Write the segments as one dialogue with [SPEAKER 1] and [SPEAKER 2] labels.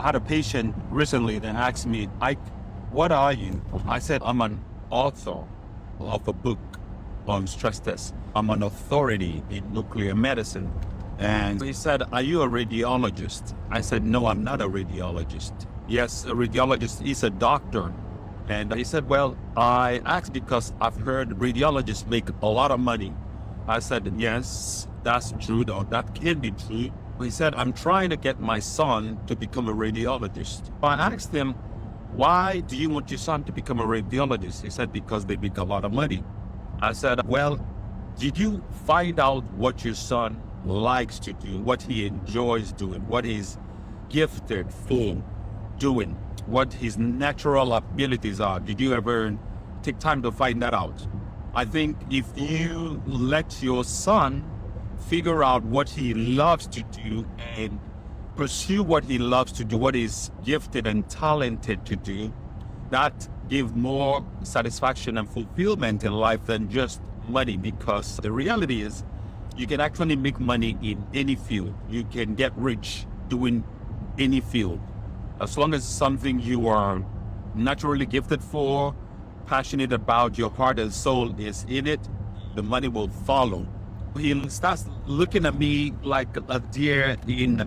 [SPEAKER 1] I had a patient recently that asked me, Ike, what are you? I said, I'm an author of a book on stress tests. I'm an authority in nuclear medicine. And he said, are you a radiologist? I said, no, I'm not a radiologist. Yes, a radiologist is a doctor. And he said, well, I asked because I've heard radiologists make a lot of money. I said, yes, that's true, though. That can be true. He said, I'm trying to get my son to become a radiologist. I asked him, why do you want your son to become a radiologist? He said, because they make a lot of money. I said, well, did you find out what your son likes to do, what he enjoys doing, what he's gifted for doing, what his natural abilities are? Did you ever take time to find that out? I think if you let your son figure out what he loves to do and pursue what he loves to do, what he's gifted and talented to do, that gives more satisfaction and fulfillment in life than just money. Because the reality is, you can actually make money in any field. You can get rich doing any field. As long as it's something you are naturally gifted for, passionate about, your heart and soul is in it, the money will follow. He starts looking at me like a deer in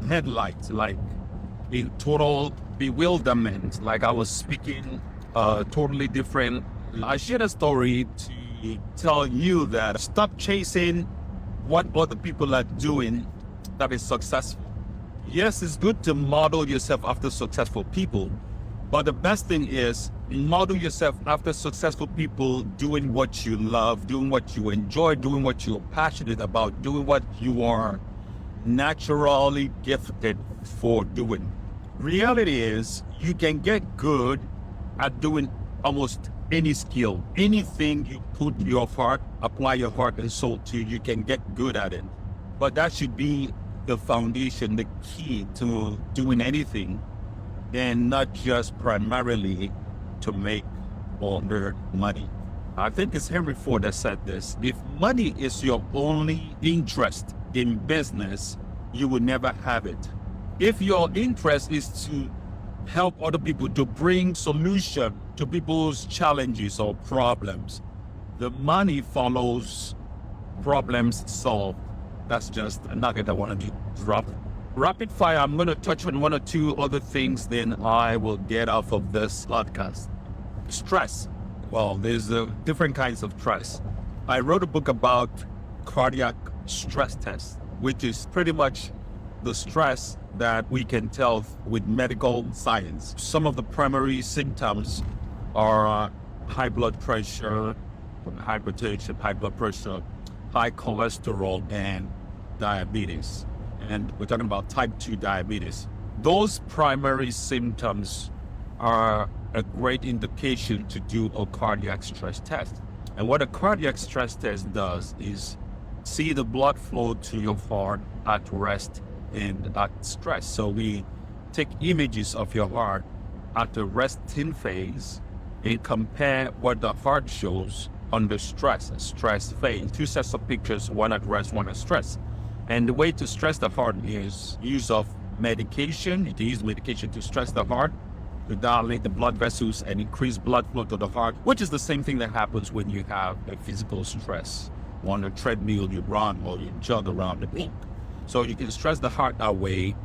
[SPEAKER 1] headlights, like in total bewilderment, like I was speaking totally different. I shared a story to tell you that stop chasing what other people are doing that is successful. Yes, it's good to model yourself after successful people, but the best thing is model yourself after successful people doing what you love, doing what you enjoy, doing what you're passionate about, doing what you are naturally gifted for doing. Reality is, you can get good at doing almost any skill. Anything you put your heart, apply your heart and soul to, you can get good at it. But that should be the foundation, the key to doing anything, and not just primarily to make or earn money. I think it's Henry Ford that said this: if money is your only interest in business, you will never have it. If your interest is to help other people, to bring solution to people's challenges or problems, the money follows, problems solved. That's just a nugget I want to drop. Rapid fire, I'm going to touch on one or two other things, then I will get off of this podcast. Stress. Well, there's different kinds of stress. I wrote a book about cardiac stress tests, which is pretty much the stress that we can tell with medical science. Some of the primary symptoms are high blood pressure, hypertension, high blood pressure, high cholesterol, and diabetes. And we're talking about type 2 diabetes. Those primary symptoms are a great indication to do a cardiac stress test. And what a cardiac stress test does is see the blood flow to your heart at rest and at stress. So we take images of your heart at the resting phase and compare what the heart shows under stress phase. Two sets of pictures, one at rest, one at stress. And the way to stress the heart is use of medication. You can use medication to stress the heart, to dilate the blood vessels and increase blood flow to the heart, which is the same thing that happens when you have a physical stress. On a treadmill, you run or you jog around the block. So you can stress the heart that way,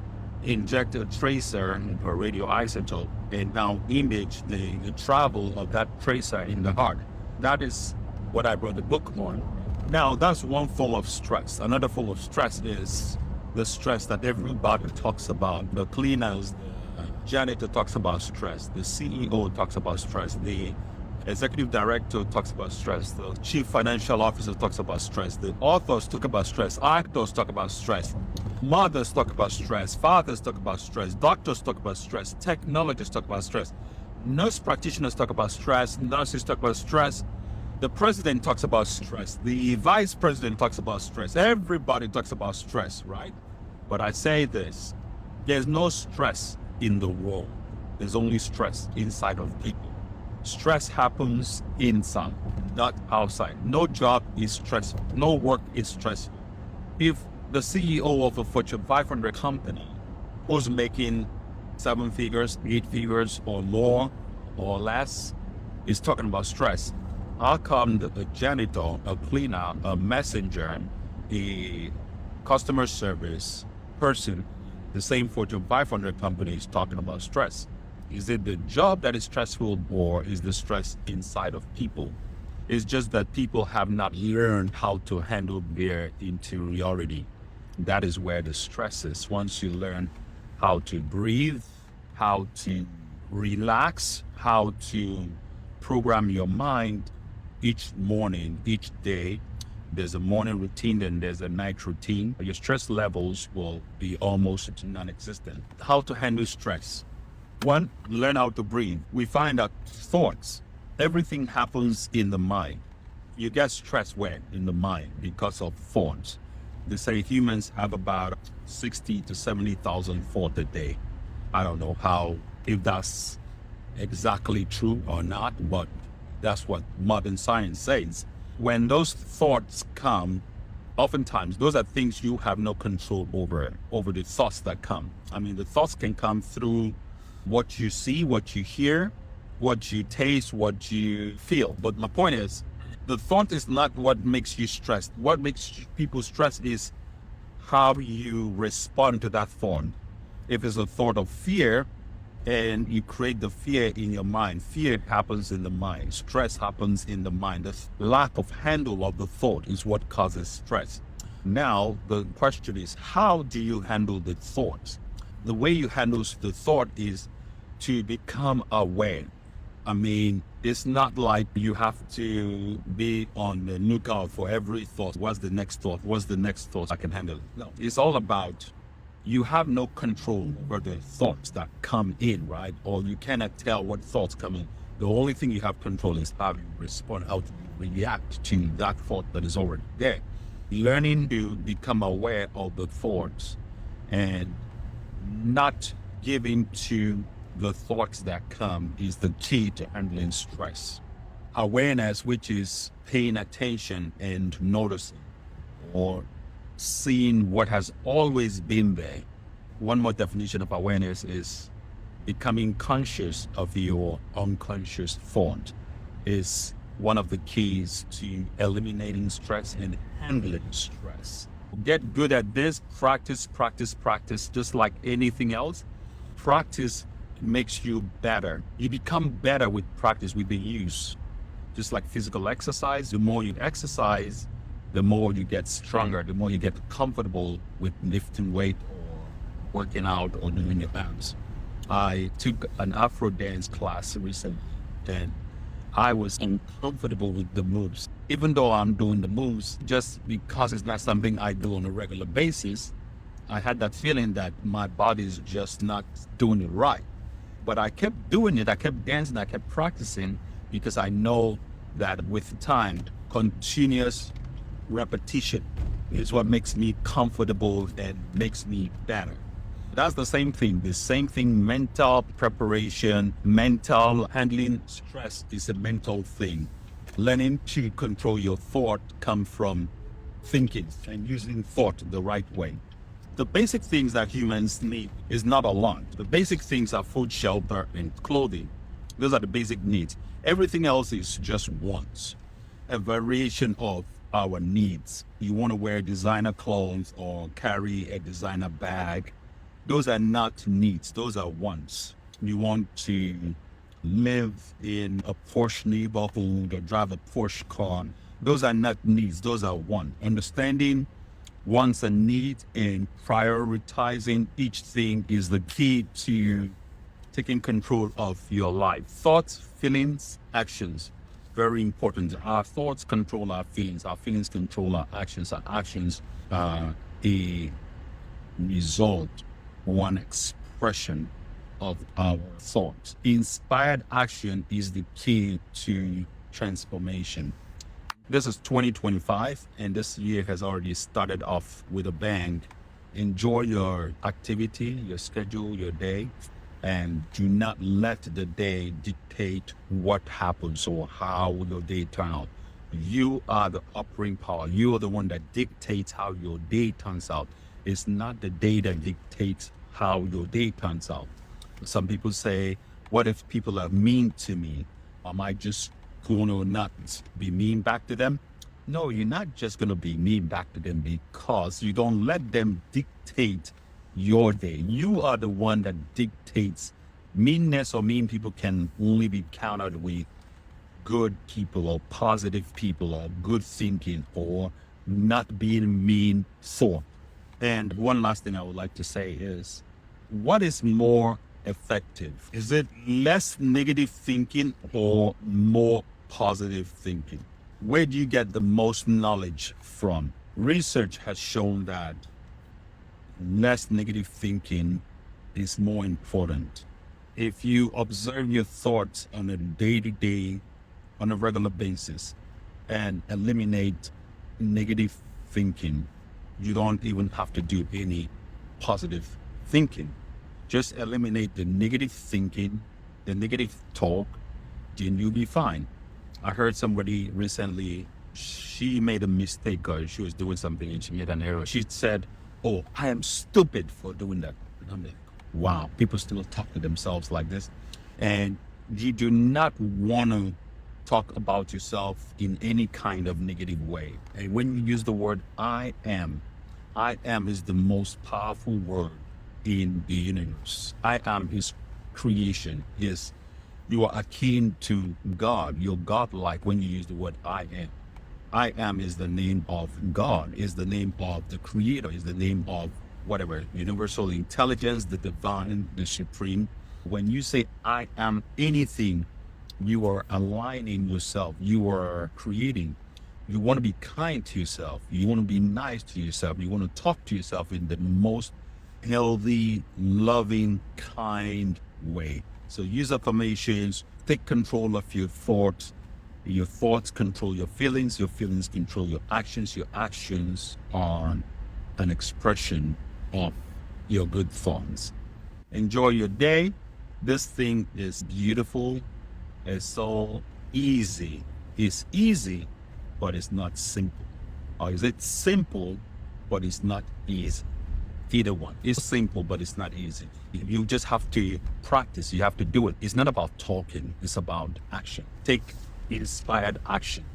[SPEAKER 1] inject a tracer or radioisotope, and now image the travel of that tracer in the heart. That is what I wrote the book on. Now, that's one form of stress. Another form of stress is the stress that everybody talks about. The cleaners, the janitor talks about stress. The CEO talks about stress. The executive director talks about stress. The chief financial officer talks about stress. The authors talk about stress. Actors talk about stress. Mothers talk about stress. Fathers talk about stress. Doctors talk about stress. Technologists talk about stress. Nurse practitioners talk about stress. Nurses talk about stress. The president talks about stress. The vice president talks about stress. Everybody talks about stress, right? But I say this: there's no stress in the world. There's only stress inside of people. Stress happens inside, not outside. No job is stressful. No work is stressful. If the CEO of a Fortune 500 company who's making 7 figures, 8 figures, or more, or less, is talking about stress. How come a janitor, a cleaner, a messenger, a customer service person, the same Fortune 500 company is talking about stress? Is it the job that is stressful, or is the stress inside of people? It's just that people have not learned how to handle their interiority. That is where the stress is. Once you learn how to breathe, how to relax, how to program your mind each morning, each day. There's a morning routine and there's a night routine. Your stress levels will be almost non-existent. How to handle stress? One, learn how to breathe. We find that thoughts, everything happens in the mind. You get stressed where? In the mind because of thoughts. They say humans have about 60 to 70,000 thoughts a day. I don't know if that's exactly true or not, but that's what modern science says. When those thoughts come, oftentimes those are things you have no control over the thoughts that come. I mean, the thoughts can come through what you see, what you hear, what you taste, what you feel. But my point is, the thought is not what makes you stressed. What makes people stressed is how you respond to that thought. If it's a thought of fear and you create the fear in your mind, fear happens in the mind, stress happens in the mind. The lack of handle of the thought is what causes stress. Now, the question is, how do you handle the thoughts? The way you handle the thought is to become aware. I mean, it's not like you have to be on the lookout for every thought. What's the next thought? What's the next thought I can handle? No, it's all about you have no control over the thoughts that come in, right? Or you cannot tell what thoughts come in. The only thing you have control is how you respond, how to react to that thought that is already there. Learning to become aware of the thoughts and not giving to the thoughts that come is the key to handling stress. Awareness, which is paying attention and noticing or seeing what has always been there. One more definition of awareness is becoming conscious of your unconscious thought is one of the keys to eliminating stress and handling stress. Get good at this, practice, just like anything else. Practice makes you better. You become better with practice, with the use. Just like physical exercise, the more you exercise, the more you get stronger, the more you get comfortable with lifting weight or working out or doing your abs. I took an Afro dance class recently and I was uncomfortable with the moves. Even though I'm doing the moves, just because it's not something I do on a regular basis, I had that feeling that my body is just not doing it right. But I kept doing it, I kept dancing, I kept practicing because I know that with time, continuous repetition is what makes me comfortable and makes me better. That's the same thing, mental preparation, mental handling stress is a mental thing. Learning to control your thought comes from thinking and using thought the right way. The basic things that humans need is not a lot. The basic things are food, shelter, and clothing. Those are the basic needs. Everything else is just wants, a variation of our needs. You want to wear designer clothes or carry a designer bag. Those are not needs, those are wants. You want to live in a Porsche neighborhood or drive a Porsche car. Those are not needs, those are wants. Understanding wants and needs and prioritizing each thing is the key to taking control of your life. Thoughts, feelings, actions, very important. Our thoughts control our feelings control our actions are a result, one expression of our thoughts. Inspired action is the key to transformation. This is 2025, and this year has already started off with a bang. Enjoy your activity, your schedule, your day, and do not let the day dictate what happens or how your day turns out. You are the operating power. You are the one that dictates how your day turns out. It's not the day that dictates how your day turns out. Some people say, what if people are mean to me? Am I just going to not be mean back to them? No, you're not just going to be mean back to them because you don't let them dictate your day. You are the one that dictates. Meanness or mean people can only be countered with good people or positive people or good thinking or not being mean thought. And one last thing I would like to say is, what is more effective? Is it less negative thinking or more positive thinking? Where do you get the most knowledge from? Research has shown that less negative thinking is more important. If you observe your thoughts on a day-to-day, on a regular basis, and eliminate negative thinking, you don't even have to do any positive thinking. Just eliminate the negative thinking, the negative talk, then you'll be fine. I heard somebody recently, she made a mistake or she was doing something and she made an error. She said, "Oh, I am stupid for doing that." And I'm like, wow, people still talk to themselves like this. And you do not want to talk about yourself in any kind of negative way. And when you use the word I am is the most powerful word in the universe. I am his creation. Yes, you are akin to God. You're godlike when you use the word I am. I am is the name of God, is the name of the creator, is the name of whatever, universal intelligence, the divine, the supreme. When you say I am anything, you are aligning yourself. You are creating. You want to be kind to yourself. You want to be nice to yourself. You want to talk to yourself in the most healthy, loving, kind way. So use affirmations. Take control of your thoughts. Your thoughts control your feelings control your actions. Your actions are an expression of your good thoughts. Enjoy your day. This thing is beautiful. It's so easy. It's easy, but it's not simple. Or is it simple, but it's not easy? Either one. It's simple, but it's not easy. You just have to practice. You have to do it. It's not about talking. It's about action. Take inspired action.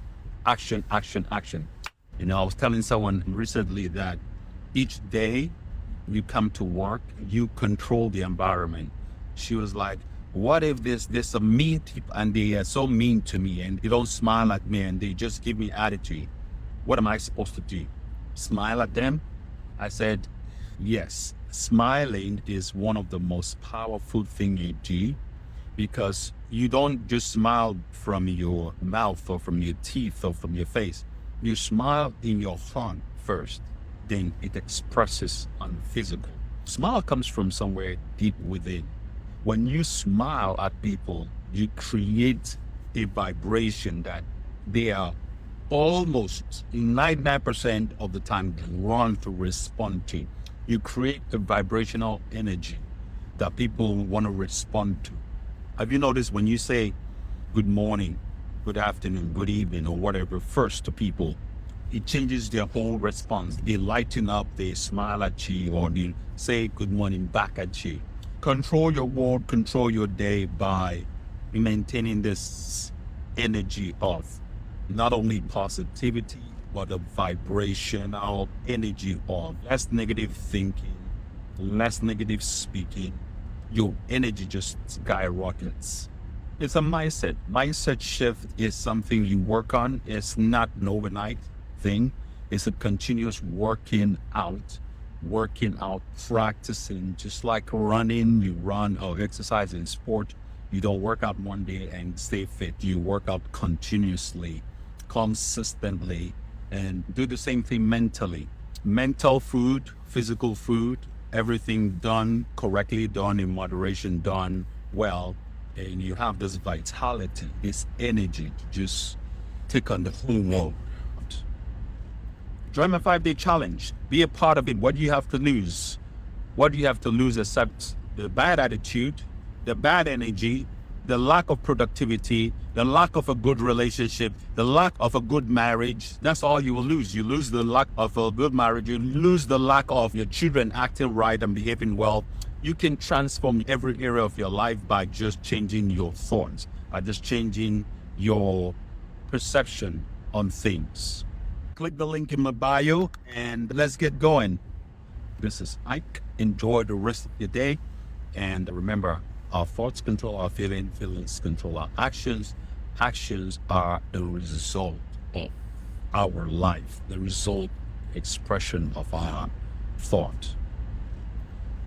[SPEAKER 1] Action, action, action. You know, I was telling someone recently that each day you come to work, you control the environment. She was like, what if there's some mean people and they are so mean to me and they don't smile at me and they just give me attitude? What am I supposed to do? Smile at them? I said, yes. Smiling is one of the most powerful things you do, because you don't just smile from your mouth or from your teeth or from your face. You smile in your heart first, then it expresses on physical. Smile comes from somewhere deep within. When you smile at people, you create a vibration that they are almost 99% of the time drawn to respond to. You create a vibrational energy that people want to respond to. Have you noticed when you say good morning, good afternoon, good evening, or whatever first to people, it changes their whole response. They lighten up, they smile at you, or they say good morning back at you. Control your world, control your day by maintaining this energy of not only positivity, but a vibrational energy of less negative thinking, less negative speaking. Your energy just skyrockets. It's a mindset. Mindset shift is something you work on. It's not an overnight thing. It's a continuous working out, practicing, just like running. You run or exercise in sport. You don't work out one day and stay fit. You work out continuously, consistently, and do the same thing mentally. Mental food, physical food, everything done correctly, done in moderation, done well, and you have this vitality, this energy to just take on the whole world. Join my 5-day challenge. Be a part of it. What do you have to lose? What do you have to lose except the bad attitude, the bad energy, the lack of productivity, the lack of a good relationship, the lack of a good marriage? That's all you will lose. You lose the lack of a good marriage. You lose the lack of your children acting right and behaving well. You can transform every area of your life by just changing your thoughts, by just changing your perception on things. Click the link in my bio and let's get going. This is Ike. Enjoy the rest of your day. And remember, our thoughts control our feelings, feelings control our actions. Actions are the result of our life, the result, expression of our thought.